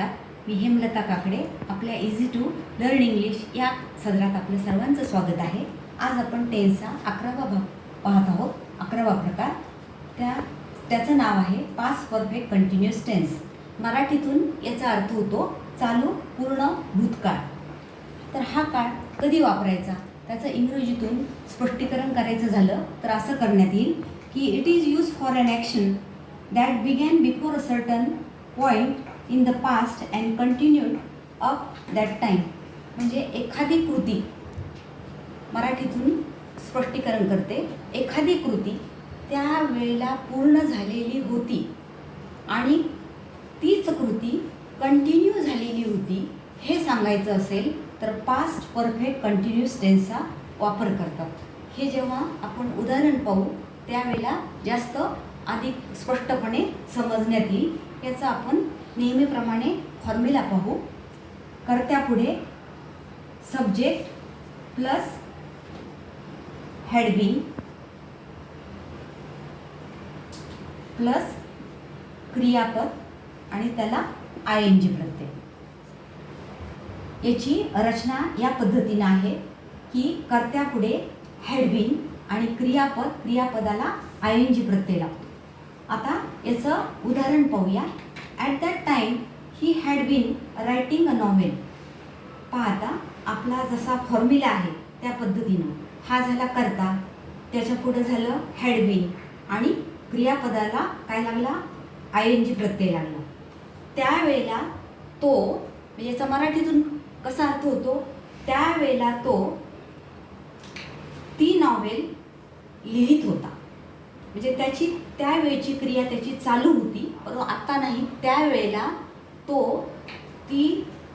नमस्कार, मी हेमलता काकडे. आपल्या easy to learn English या सदरात आपलं सर्वांचं स्वागत आहे. आज आपण टेन्सचा 11वा भाग पाहत आहोत. 11वा प्रकार त्याचं नाव आहे पास्ट परफेक्ट कंटिन्युअस टेन्स. मराठीतून याचा अर्थ होतो चालू पूर्ण भूतकाळ. तर हा काळ कधी वापरायचा त्याचं इंग्रजीतून स्पष्टीकरण करायचं झालं तर असं करण्यात येईल की it is use for an action that began before a certain point in the past and continued up that time. म्हणजे एखादी कृती, मराठीतून स्पष्टीकरण करते, एखादी कृती त्या वेळेला पूर्ण झालेली होती आणि तीच कृती कंटिन्यू झालेली होती हे सांगायचं असेल तर पास्ट परफेक्ट कंटिन्यूअस टेन्सचा वापर करतात. हे जेव्हा आपण उदाहरण पाहू त्यावेळेला जास्त अधिक स्पष्टपणे समजण्यात येईल. याचा आपण नेहमीप्रमाणे फॉर्म्युला पाहू. कर्त्यापुढे subject plus had been plus क्रियापद आणि त्याला ING प्रत्यय. याची रचना या पद्धतीनं आहे की कर्त्यापुढे हॅड बीन आणि क्रियापदाला ING प्रत्यय लागतो. आता याचं उदाहरण पाहूया. At that time he had been writing a novel. पाहता आपला जसा फॉर्म्युला आहे त्या पद्धतीनं हा झाला कर्ता, त्याच्या पुढे झालं हॅड बीन आणि क्रियापदाला काय लागला, ING प्रत्यय लागला. त्यावेळेला तो, म्हणजे याचा मराठीतून कसा अर्थ होतो, त्यावेळेला तो ती नॉव्हेल लिहित होता. म्हणजे त्याची त्यावेळची क्रिया त्याची चालू होती, परंतु आता नाही. त्यावेळेला तो ती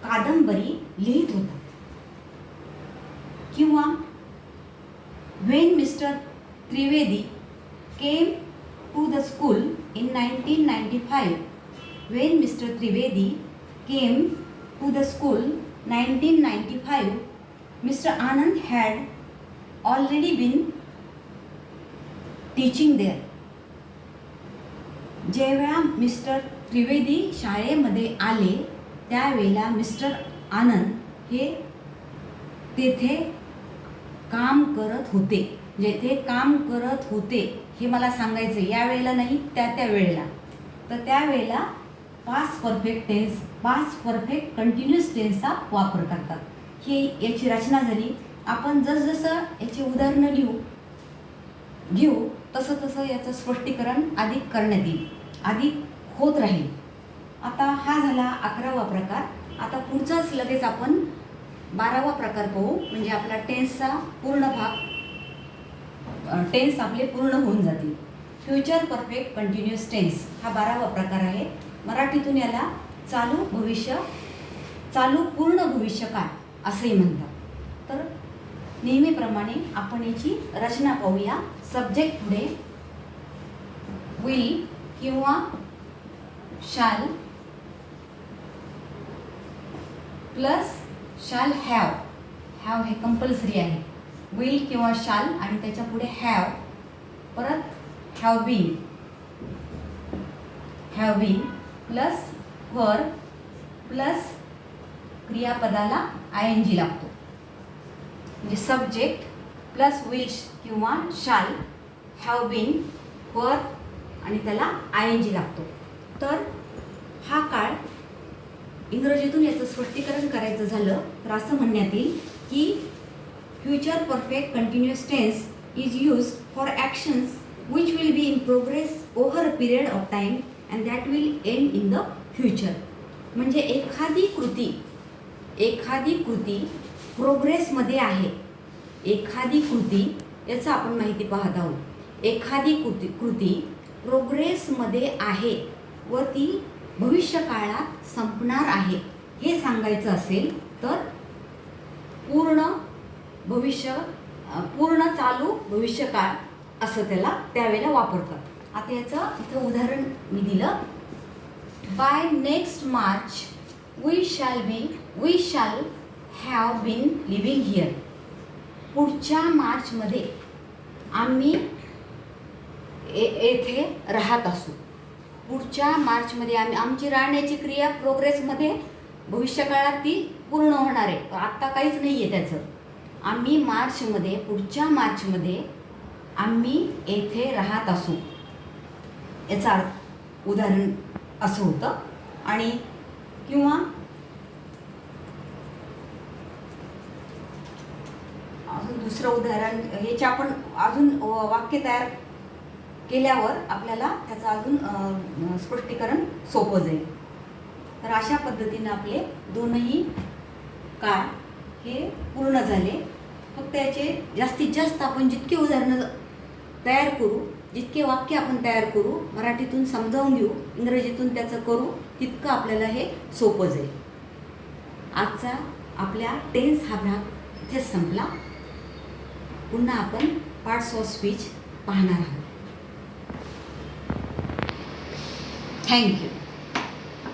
कादंबरी लिहित होता. किंवा when mister Trivedi came to the school in 1995. When mister Trivedi came to the school 1995, mister Anand had already been teaching there. जेव्हा मिस्टर त्रिवेदी शाळेमध्ये आले त्यावेळेला मिस्टर आनंद हे तेथे काम करत होते. जेथे काम करत होते हे मला सांगायचं आहे, या वेळेला नाही, त्या वेळेला. तर त्यावेळेला past perfect tense, past perfect continuous टेन्सचा वापर करतात. ही याची रचना झाली. आपण जसजसं याची उदाहरणं घेऊ तसं याचं स्पष्टीकरण अधिक करण्यात येईल, अधिक होत राहील. आता हा झाला 11वा प्रकार. आता पुढचाच लगेच आपण 12वा प्रकार पाहू. म्हणजे आपला टेन्सचा पूर्ण भाग, टेन्स आपले पूर्ण होऊन जातील. फ्युचर परफेक्ट कंटिन्युअस टेन्स हा 12वा प्रकार आहे. मराठीतून याला चालू पूर्ण भविष्यकाळ असेही म्हणतात. तर नेहमीप्रमाणे आपण याची रचना पाहूया. सब्जेक्ट पुढे विल किंवा शाल प्लस शाल हॅव हे कंपल्सरी आहे. विल किंवा शाल आणि त्याच्या पुढे हॅव, परत have been plus verb plus क्रियापदाला ING लागतो. म्हणजे सब्जेक्ट प्लस विल किंवा शाल, हॅव बीन, वर्ब आणि त्याला ING लागतो. तर हा काळ इंग्रजीतून याचं स्पष्टीकरण करायचं झालं तर असं म्हणण्यात येईल की future perfect continuous tense is use for actions which will be in progress over a period of time and that will end in the future. म्हणजे एखादी कृती प्रोग्रेसमध्ये आहे. एखादी कृती, याचं आपण माहिती पाहत आहोत. एखादी कृती प्रोग्रेसमध्ये आहे व ती भविष्यकाळात संपणार आहे हे सांगायचं असेल तर पूर्ण चालू भविष्यकाळ असं त्यावेळेला वापरतात. आता याचं इथं उदाहरण मी दिलं. By next March we shall have been living here. पुढच्या मार्चमध्ये आम्ही येथे राहत असू. पुढच्या मार्चमध्ये आमची राहण्याची क्रिया प्रोग्रेसमध्ये भविष्यकाळात ती पूर्ण होणार आहे. आत्ता काहीच नाही आहे त्याचं. आम्ही पुढच्या मार्चमध्ये आम्ही येथे राहत असू, याचा उदाहरण असं होतं. आणि किंवा अजून दुसरं उदाहरण, ह्याचे आपण अजून वाक्य तयार केल्यावर आपल्याला त्याचं अजून स्पष्टीकरण सोपं जाईल. तर अशा पद्धतीनं आपले दोनही काळ हे पूर्ण झाले. फक्त याचे जास्तीत जास्त आपण जितके उदाहरणं तयार करू, जितके वाक्य आपण तयार करू, मराठीतून समजावून घेऊ, इंग्रजीतून त्याचं करू, तितकं आपल्याला हे सोपं जाईल. आजचा आपल्या टेन्स हा भाग इथेच संपला. पुन्हा आपण पार्ट्स ऑफ स्पीच पाहणार आहोत. थँक्यू.